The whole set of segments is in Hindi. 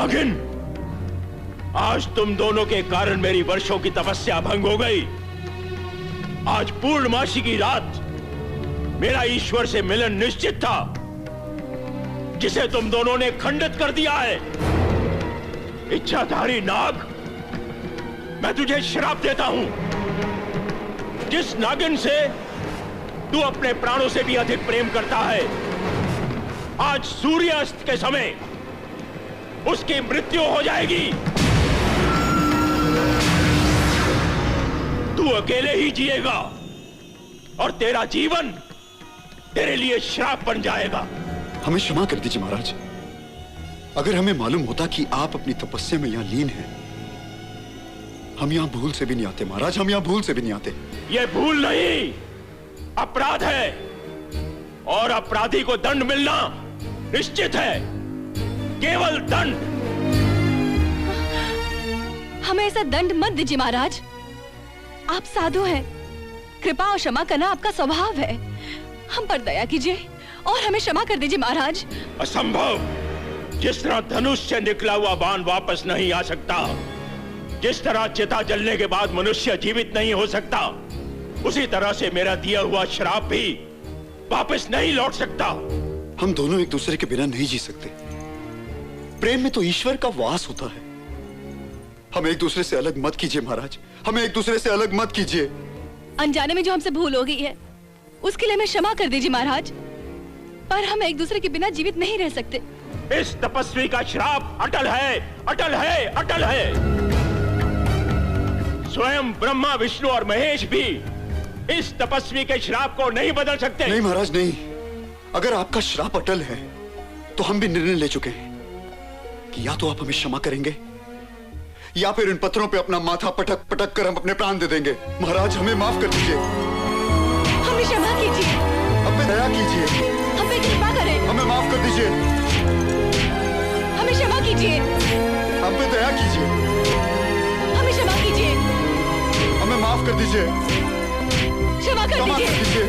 नागिन, आज तुम दोनों के कारण मेरी वर्षों की तपस्या भंग हो गई। आज पूर्णमासी की रात मेरा ईश्वर से मिलन निश्चित था, जिसे तुम दोनों ने खंडित कर दिया है। इच्छाधारी नाग, मैं तुझे श्राप देता हूं। जिस नागिन से तू अपने प्राणों से भी अधिक प्रेम करता है, आज सूर्यास्त के समय उसकी मृत्यु हो जाएगी। तू अकेले ही जिएगा और तेरा जीवन तेरे लिए श्राप बन जाएगा। हमें क्षमा कर दीजिए महाराज। अगर हमें मालूम होता कि आप अपनी तपस्या में यहां लीन हैं, हम यहां भूल से भी नहीं आते महाराज, हम यहां भूल से भी नहीं आते। यह भूल नहीं, अपराध है, और अपराधी को दंड मिलना निश्चित है। केवल दंड। हमें ऐसा दंड मत दीजिए महाराज। आप साधु हैं, कृपा और क्षमा करना आपका स्वभाव है। हम पर दया कीजिए और हमें क्षमा कर दीजिए महाराज। असंभव। जिस तरह धनुष से निकला हुआ बाण वापस नहीं आ सकता, जिस तरह चिता जलने के बाद मनुष्य जीवित नहीं हो सकता, उसी तरह से मेरा दिया हुआ श्राप भी वापस नहीं लौट सकता। हम दोनों एक दूसरे के बिना नहीं जी सकते। प्रेम में तो ईश्वर का वास होता है। हमें एक दूसरे से अलग मत कीजिए महाराज, हमें एक दूसरे से अलग मत कीजिए। अनजाने में जो हमसे भूल हो गई है, उसके लिए हमें क्षमा कर दीजिए महाराज, पर हम एक दूसरे के बिना जीवित नहीं रह सकते। इस तपस्वी का श्राप अटल है, अटल है, अटल है। स्वयं ब्रह्मा, विष्णु और महेश भी इस तपस्वी के श्राप को नहीं बदल सकते। नहीं महाराज नहीं। अगर आपका श्राप अटल है तो हम भी निर्णय ले चुके हैं कि या तो आप हमें क्षमा करेंगे या फिर इन पत्थरों पे अपना माथा पटक पटक कर हम अपने प्राण दे देंगे। महाराज हमें माफ कर दीजिए। हमें क्षमा कीजिए, हम पे दया कीजिए, हम पे कृपा करें। हमें माफ कर दीजिए, हमें क्षमा कीजिए, हम पे दया कीजिए, हमें क्षमा कीजिए, हमें माफ कर दीजिए, क्षमा कर दीजिए।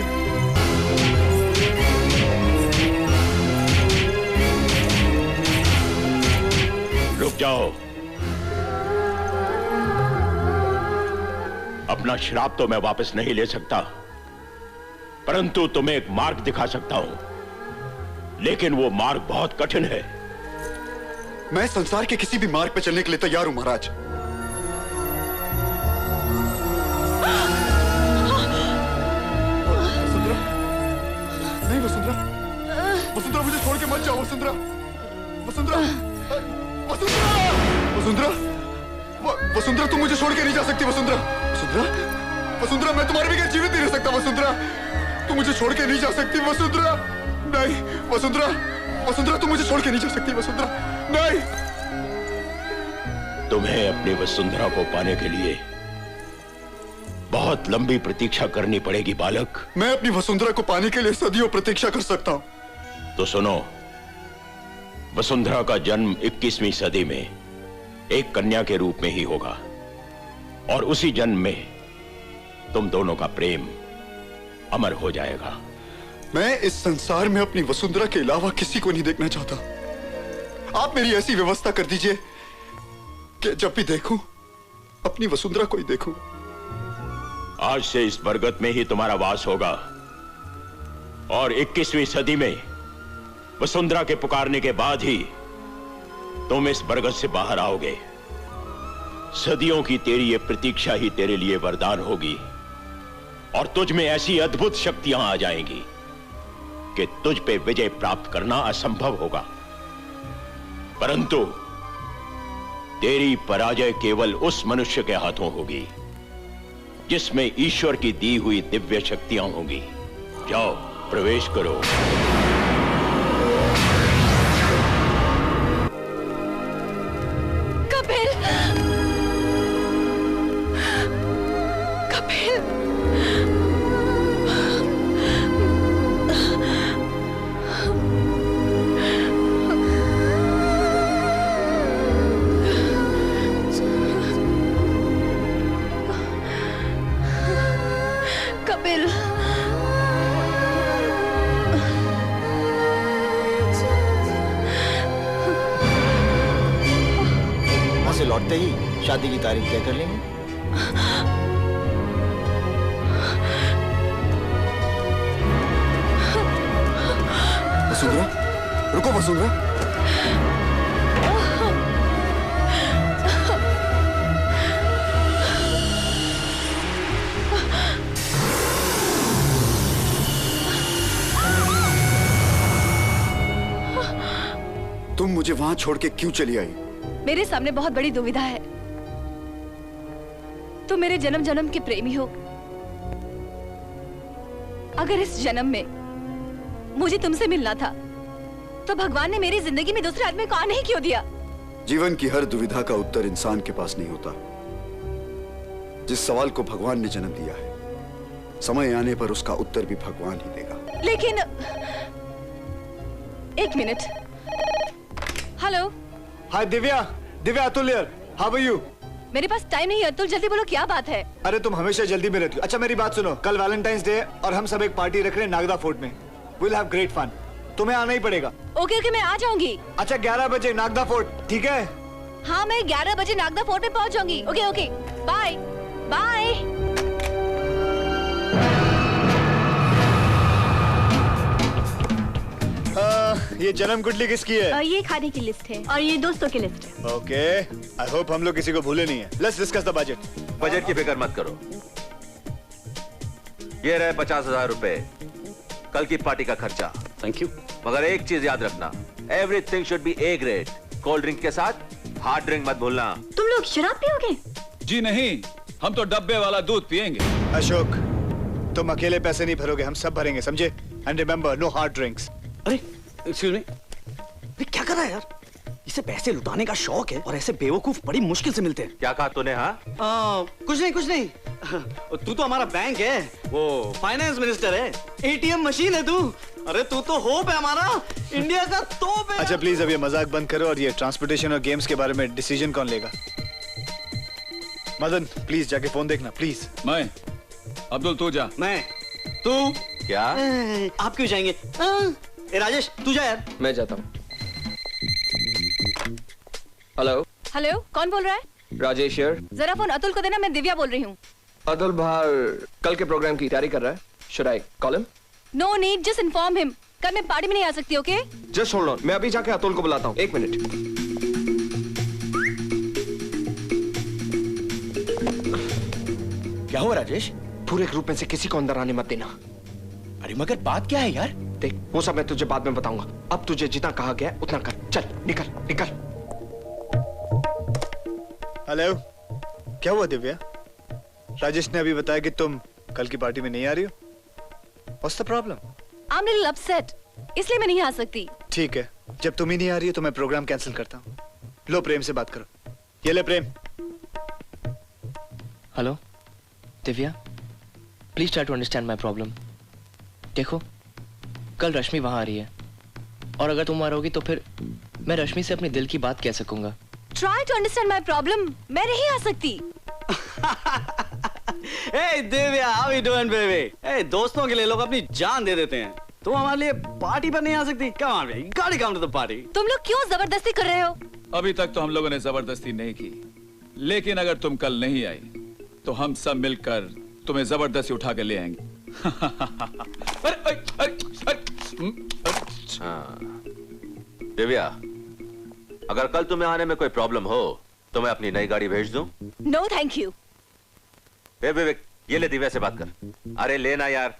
रुक जाओ। अपना श्राप तो मैं वापस नहीं ले सकता, परंतु तुम्हें एक मार्ग दिखा सकता हूं, लेकिन वो मार्ग बहुत कठिन है। मैं संसार के किसी भी मार्ग पे चलने के लिए तैयार हूं महाराज। वसुंधरा, नहीं वसुंधरा, वसुंधरा मुझे छोड़ के मत जाओ वसुंधरा, वसुंधरा, वसुंधरा, वसुंधरा, वसुंधरा तुम मुझे छोड़ के नहीं जा सकती वसुंधरा, वसुंधरा, वसुंधरा मैं तुम्हारे बगैर जीवित नहीं रह सकता वसुंधरा, तुम मुझे छोड़ के नहीं जा सकती वसुंधरा, नहीं वसुंधरा, वसुंधरा तुम मुझे छोड़ के नहीं जा सकती वसुंधरा, नहीं। तुम्हें अपनी वसुंधरा को पाने के लिए बहुत लंबी प्रतीक्षा करनी पड़ेगी बालक। मैं अपनी वसुंधरा को पाने के लिए सदियों प्रतीक्षा कर सकता हूं। तो सुनो, वसुंधरा का जन्म 21वीं सदी में एक कन्या के रूप में ही होगा, और उसी जन्म में तुम दोनों का प्रेम अमर हो जाएगा। मैं इस संसार में अपनी वसुंधरा के अलावा किसी को नहीं देखना चाहता। आप मेरी ऐसी व्यवस्था कर दीजिए कि जब भी देखूं अपनी वसुंधरा को ही देखूं। आज से इस बरगद में ही तुम्हारा वास होगा, और 21वीं सदी में वसुंधरा के पुकारने के बाद ही तुम इस बरगद से बाहर आओगे। सदियों की तेरी ये प्रतीक्षा ही तेरे लिए वरदान होगी, और तुझ में ऐसी अद्भुत शक्तियां आ जाएंगी कि तुझ पे विजय प्राप्त करना असंभव होगा। परंतु तेरी पराजय केवल उस मनुष्य के हाथों होगी जिसमें ईश्वर की दी हुई दिव्य शक्तियां होंगी। जाओ, प्रवेश करो। कपिल, कपिल, कपिल, लौटते ही शादी की तारीख तय कर लेंगे। वसुंधरा, रुको वसुंधरा। तुम मुझे वहां छोड़ के क्यों चली आई? मेरे सामने बहुत बड़ी दुविधा है। तुम मेरे जन्म जन्म के प्रेमी हो। अगर इस जन्म में मुझे तुमसे मिलना था तो भगवान ने मेरी जिंदगी में दूसरे आदमी को आने ही क्यों दिया? जीवन की हर दुविधा का उत्तर इंसान के पास नहीं होता। जिस सवाल को भगवान ने जन्म दिया है, समय आने पर उसका उत्तर भी भगवान ही देगा। लेकिन एक minute. Hello. Hi Divya, Divya Atul here. How are you? मेरे पास टाइम नहीं है अतुल, जल्दी बोलो क्या बात है? अरे तुम हमेशा जल्दी में रहती हो। अच्छा मेरी बात सुनो, कल वैलेंटाइंस डे है और हम सब एक पार्टी रख रहे हैं नागदा फोर्ट में। Will have great fun. तुम्हें आना ही पड़ेगा। ओके ओके, मैं आ जाऊंगी। अच्छा 11 बजे नागदा फोर्ट, ठीक है? हाँ, मैं 11 बजे नागदा फोर्ट में पहुंच जाऊंगी। Okay okay, bye bye. ये जन्म गुटली किसकी है? ये खाने की लिस्ट है और ये दोस्तों की लिस्ट है। ओके, आई होप हम लोग किसी को भूले नहीं है। Let's discuss the budget. Budget की फिक्र मत करो, ये रहे 50,000 रुपए कल की पार्टी का खर्चा। Thank you. मगर एक चीज याद रखना, everything should be A grade. Cold drink के साथ हार्ड ड्रिंक मत भूलना। तुम लोग शराब पियोगे? जी नहीं, हम तो डब्बे वाला दूध पियेंगे। अशोक, तुम अकेले पैसे नहीं भरोगे, हम सब भरेंगे, समझे? And remember, no hard drinks. अरे एक्सक्यूज मी, अरे क्या कर रहा है यार? इसे पैसे लुटाने का शौक है और ऐसे बेवकूफ बड़ी मुश्किल से मिलते हैं। क्या कहा तूने? हाँ कुछ नहीं कुछ नहीं। तू तो हमारा बैंक है, वो फाइनेंस मिनिस्टर है, एटीएम मशीन है तू। अरे तू तो होप है हमारा, इंडिया का तोप है। अच्छा प्लीज अब ये मजाक बंद करो और ये ट्रांसपोर्टेशन और गेम्स के बारे में डिसीजन कौन लेगा? मदन प्लीज जाके फोन देखना प्लीज। मैं। अब्दुल तू जा। मैं। तू क्या? आप क्यों जाएंगे? ए राजेश तू जा यार। मैं जाता हूँ। हेलो। हेलो, कौन बोल रहा है? राजेश यार। जरा फोन अतुल को देना, मैं दिव्या बोल रही हूँ। अतुल बाहर कल के प्रोग्राम की तैयारी कर रहा है। Should I call him? No need, just inform him. कल मैं पार्टी में नहीं आ सकती, ओके? जस्ट होल्ड ऑन, मैं अभी जाके अतुल को बुलाता हूँ। 1 मिनट। क्या हुआ राजेश? पूरे ग्रुप में से किसी को अंदर आने मत देना। अरे मगर बात क्या है यार? देख वो सब मैं तुझे बाद में बताऊंगा। अब तुझे जितना कहा गया उतना कर। चल निकल निकल। हेलो, क्या हुआ दिव्या? राजेश ने अभी बताया कि तुम कल की पार्टी में नहीं आ रही हो। What's the problem? I'm little upset, इसलिए मैं नहीं आ सकती। ठीक है, जब तुम ही नहीं आ रही हो तो मैं प्रोग्राम कैंसिल करता हूँ। लो प्रेम से बात करो। ये ले Prem. Hello Divya, please try to understand my problem. देखो कल रश्मि वहां आ रही है और अगर तुम वहां रहोगी तो फिर मैं रश्मि से अपने दिल की बात कह सकूंगा। Try to understand my problem, मैं नहीं आ सकती। Hey Divya, how you doing baby? Hey, दोस्तों के लिए लोग अपनी जान दे देते हैं। तुम हमारे लिए पार्टी पर नहीं आ सकती? Come on baby, gotta come to the party। तुम लोग क्यों जबरदस्ती कर रहे हो? अभी तक तो हम लोगों ने जबरदस्ती नहीं की, लेकिन अगर तुम कल नहीं आई तो हम सब मिलकर तुम्हें जबरदस्ती उठा के ले आएंगे। दिव्या, अगर कल तुम्हें आने में कोई प्रॉब्लम हो तो मैं अपनी नई गाड़ी भेज दूं? No, thank you। विवेक, ये ले दिव्या से बात कर। अरे लेना यार।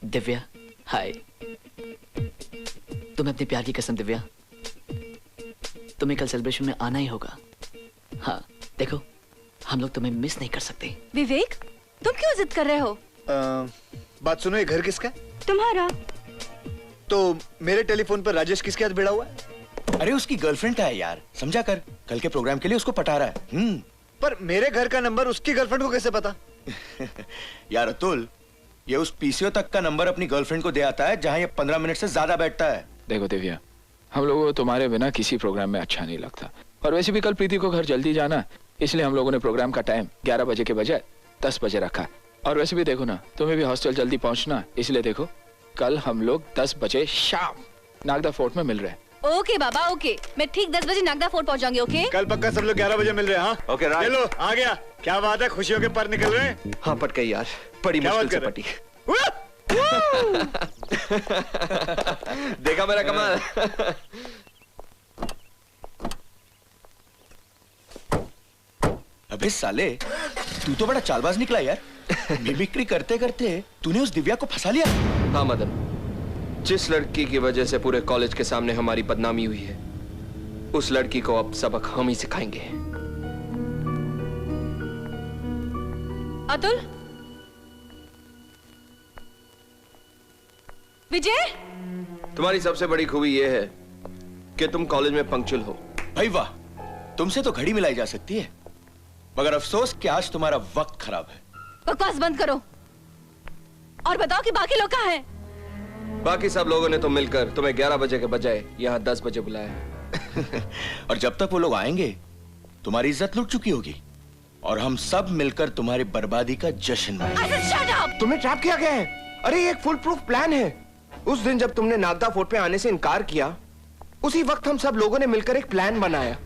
दिव्या हाय। तुम्हें अपने प्यार की कसम दिव्या, तुम्हें कल सेलिब्रेशन में आना ही होगा। हाँ देखो, हम लोग तुम्हें मिस नहीं कर सकते। विवेक, तुम क्यों जिद कर रहे हो? बात सुनो, ये घर किसका है? तुम्हारा। तो मेरे टेलीफोन पर राजेश किसके हाथ भिड़ा हुआ है? अरे उसकी गर्लफ्रेंड का है यार, समझा कर। कल के प्रोग्राम के लिए उसको पटा रहा है। पर मेरे घर का नंबर उसकी गर्लफ्रेंड को कैसे पता? यार अतुल, ये उस पीसीओ तक का नंबर अपनी गर्लफ्रेंड को दे आता है जहां ये 15 मिनट से ज्यादा बैठता है। देखो दिव्या, हम लोगों को तुम्हारे बिना किसी प्रोग्राम में अच्छा नहीं लगता, और वैसे भी कल प्रीति को घर जल्दी जाना, इसलिए हम लोगों ने प्रोग्राम का टाइम 11 बजे के बजाय 10 बजे रखा। और वैसे भी देखो ना, तुम्हें भी हॉस्टल जल्दी पहुंचना, इसलिए देखो कल हम लोग 10 बजे शाम नागदा फोर्ट में मिल रहे हैं। ओके बाबा ओके, मैं ठीक 10 बजे नागदा फोर्ट पहुंच जाऊंगी। ओके कल पक्का सब लोग 11 बजे मिल रहे हैं। हाँ ओके राइट। चलो आ गया। क्या बात है, खुशियों के पर निकल रहे हैं। हाँ पट गई यार, बड़ी मुश्किल से पटी। देखा मेरा कमाल। अबे साले, तू तो बड़ा चालबाज निकला यार। मिमिक्री करते करते तूने उस दिव्या को फंसा लिया। हाँ मदन, जिस लड़की की वजह से पूरे कॉलेज के सामने हमारी बदनामी हुई है, उस लड़की को अब सबक हम ही सिखाएंगे। अतुल, विजय, तुम्हारी सबसे बड़ी खूबी यह है कि तुम कॉलेज में पंक्चुअल हो। भाई वाह, तुमसे तो घड़ी मिलाई जा सकती है, मगर अफसोस कि आज तुम्हारा वक्त खराब है। बकवास बंद करो और बताओ कि बाकी लोग कहाँ हैं? बाकी सब लोगों ने तो मिलकर तुम्हें 11 बजे के बजाय यहाँ 10 बजे बुलाया। और जब तक वो लोग आएंगे तुम्हारी इज्जत लुट चुकी होगी और हम सब मिलकर तुम्हारी बर्बादी का जश्न मनाएंगे। तुम्हें ट्रैप किया गया है। अरे ये एक फुल प्रूफ प्लान है। उस दिन जब तुमने नागदा फोर्ट पे आने से इनकार किया, उसी वक्त हम सब लोगों ने मिलकर एक प्लान बनाया।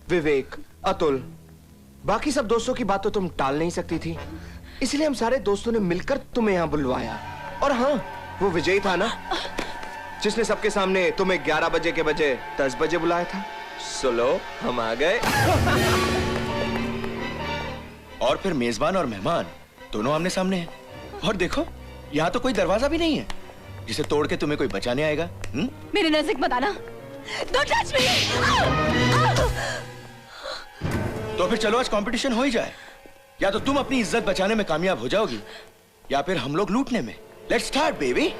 विवेक, अतुल, बाकी सब दोस्तों की बात तो तुम टाल नहीं सकती थी, इसलिए हम सारे दोस्तों ने मिलकर तुम्हें यहाँ बुलवाया। और हाँ, वो विजय था ना जिसने सबके सामने तुम्हें 11 बजे के बजाय 10 बजे बुलाया था। सुनो, हम आ गए। और फिर मेजबान और मेहमान दोनों आमने सामने हैं। और देखो, यहाँ तो कोई दरवाजा भी नहीं है जिसे तोड़ के तुम्हें कोई बचाने आएगा। मेरे नजदीक मत आना। Don't touch me! तो फिर चलो आज कंपटीशन हो ही जाए। या तो तुम अपनी इज्जत बचाने में कामयाब हो जाओगी या फिर हम लोग लूटने में। Let's start baby.